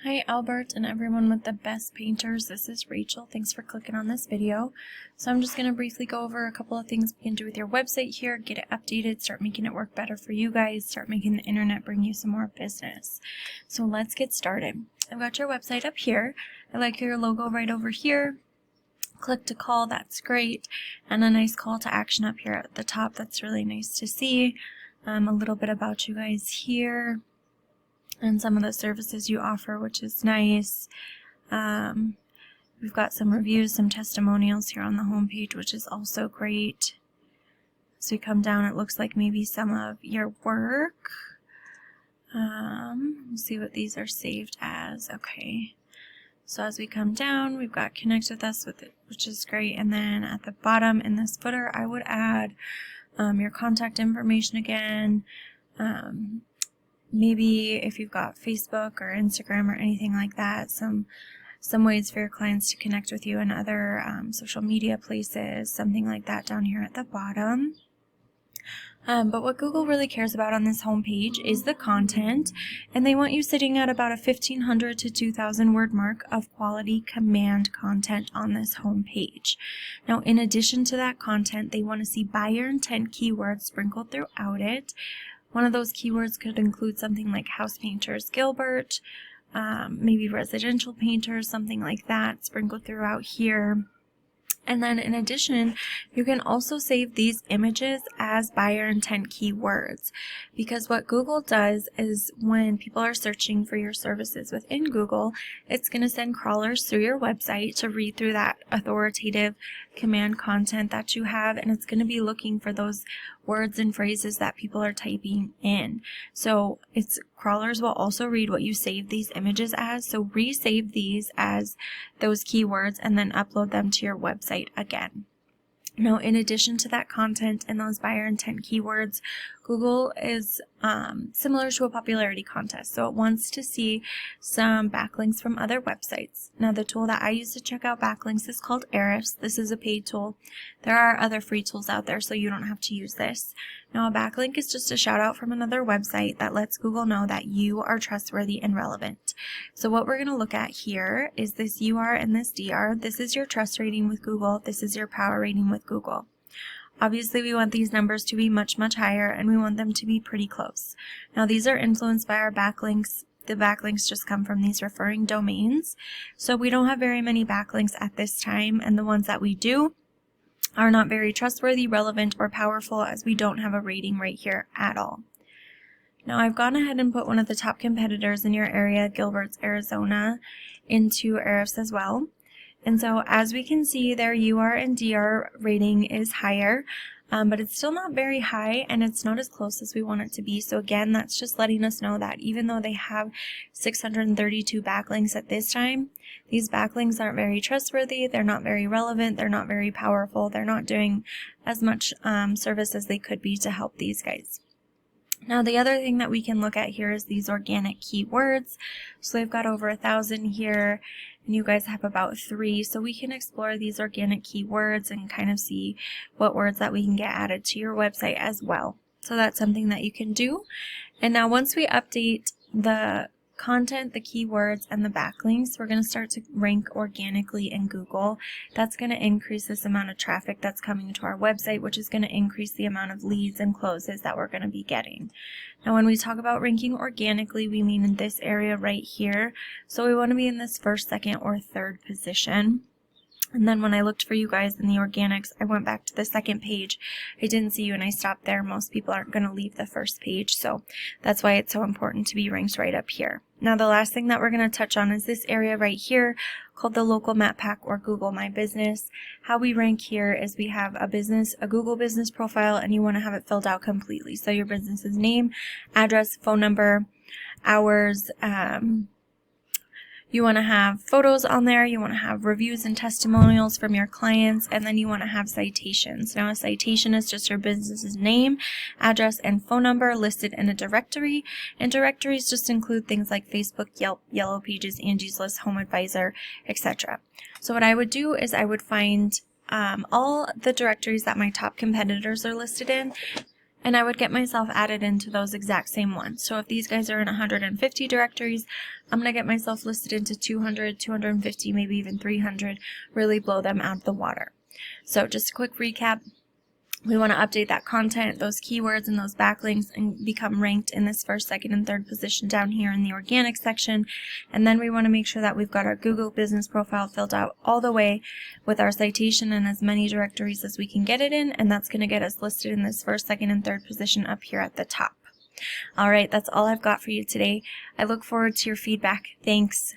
Hi Albert and everyone with the best painters, this is Rachel. Thanks for clicking on this video. So I'm just going to briefly go over a couple of things we can do with your website here, get it updated, start making it work better for you guys, start making the internet bring you some more business. So let's get started. I've got your website up here. I like your logo right over here. Click to call, that's great. And a nice call to action up here at the top, that's really nice to see. A little bit about you guys here. And some of the services you offer, which is nice. We've got some reviews, some testimonials here on the home page, which is also great. As we come down, it looks like maybe some of your work. We'll see what these are saved as. Okay. So as we come down, we've got connect with us with it, which is great. And then at the bottom in this footer, I would add your contact information again. Maybe if you've got Facebook or Instagram or anything like that, some ways for your clients to connect with you in other social media places, something like that down here at the bottom. But what Google really cares about on this homepage is the content, and they want you sitting at about a 1,500 to 2,000 word mark of quality command content on this homepage. Now, in addition to that content, they want to see buyer intent keywords sprinkled throughout it. One of those keywords could include something like house painters Gilbert, maybe residential painters, something like that, sprinkled throughout here. And then in addition, you can also save these images as buyer intent keywords, because what Google does is when people are searching for your services within Google, it's going to send crawlers through your website to read through that authoritative command content that you have, and it's going to be looking for those words and phrases that people are typing in. So crawlers will also read what you save these images as, so resave these as those keywords and then upload them to your website again. Now, in addition to that content and those buyer intent keywords, Google is similar to a popularity contest. So it wants to see some backlinks from other websites. Now, the tool that I use to check out backlinks is called Ahrefs. This is a paid tool. There are other free tools out there, so you don't have to use this. Now, a backlink is just a shout out from another website that lets Google know that you are trustworthy and relevant. So what we're going to look at here is this UR and this DR. This is your trust rating with Google. This is your power rating with Google. Obviously, we want these numbers to be much, much higher, and we want them to be pretty close. Now, these are influenced by our backlinks. The backlinks just come from these referring domains. So we don't have very many backlinks at this time, and the ones that we do are not very trustworthy, relevant, or powerful, as we don't have a rating right here at all. Now, I've gone ahead and put one of the top competitors in your area, Gilbert's, Arizona, into Ahrefs as well. And so as we can see, their UR and DR rating is higher, but it's still not very high, and it's not as close as we want it to be. So again, that's just letting us know that even though they have 632 backlinks at this time, these backlinks aren't very trustworthy, they're not very relevant, they're not very powerful, they're not doing as much service as they could be to help these guys. Now, the other thing that we can look at here is these organic keywords. So they've got over 1,000 here, and you guys have about 3. So we can explore these organic keywords and kind of see what words that we can get added to your website as well. So that's something that you can do. And now once we update the content, the keywords, and the backlinks, we're going to start to rank organically in Google. That's going to increase this amount of traffic that's coming to our website, which is going to increase the amount of leads and closes that we're going to be getting. Now, when we talk about ranking organically, we mean in this area right here. So we want to be in this first, second, or third position. And then when I looked for you guys in the organics, I went back to the second page. I didn't see you and I stopped there. Most people aren't going to leave the first page, so that's why it's so important to be ranked right up here. Now, the last thing that we're going to touch on is this area right here called the local map pack or Google My Business. How we rank here is we have a Google business profile, and you want to have it filled out completely. So your business's name, address, phone number, hours, you want to have photos on there, you want to have reviews and testimonials from your clients, and then you want to have citations. Now, a citation is just your business's name, address, and phone number listed in a directory, and directories just include things like Facebook, Yelp, Yellow Pages, Angie's List, Home Advisor, etc. So what I would do is I would find all the directories that my top competitors are listed in, and I would get myself added into those exact same ones. So if these guys are in 150 directories, I'm going to get myself listed into 200, 250, maybe even 300, really blow them out of the water. So just a quick recap. We want to update that content, those keywords, and those backlinks, and become ranked in this first, second, and third position down here in the organic section. And then we want to make sure that we've got our Google business profile filled out all the way with our citation and as many directories as we can get it in, and that's going to get us listed in this first, second, and third position up here at the top. All right, that's all I've got for you today. I look forward to your feedback. Thanks.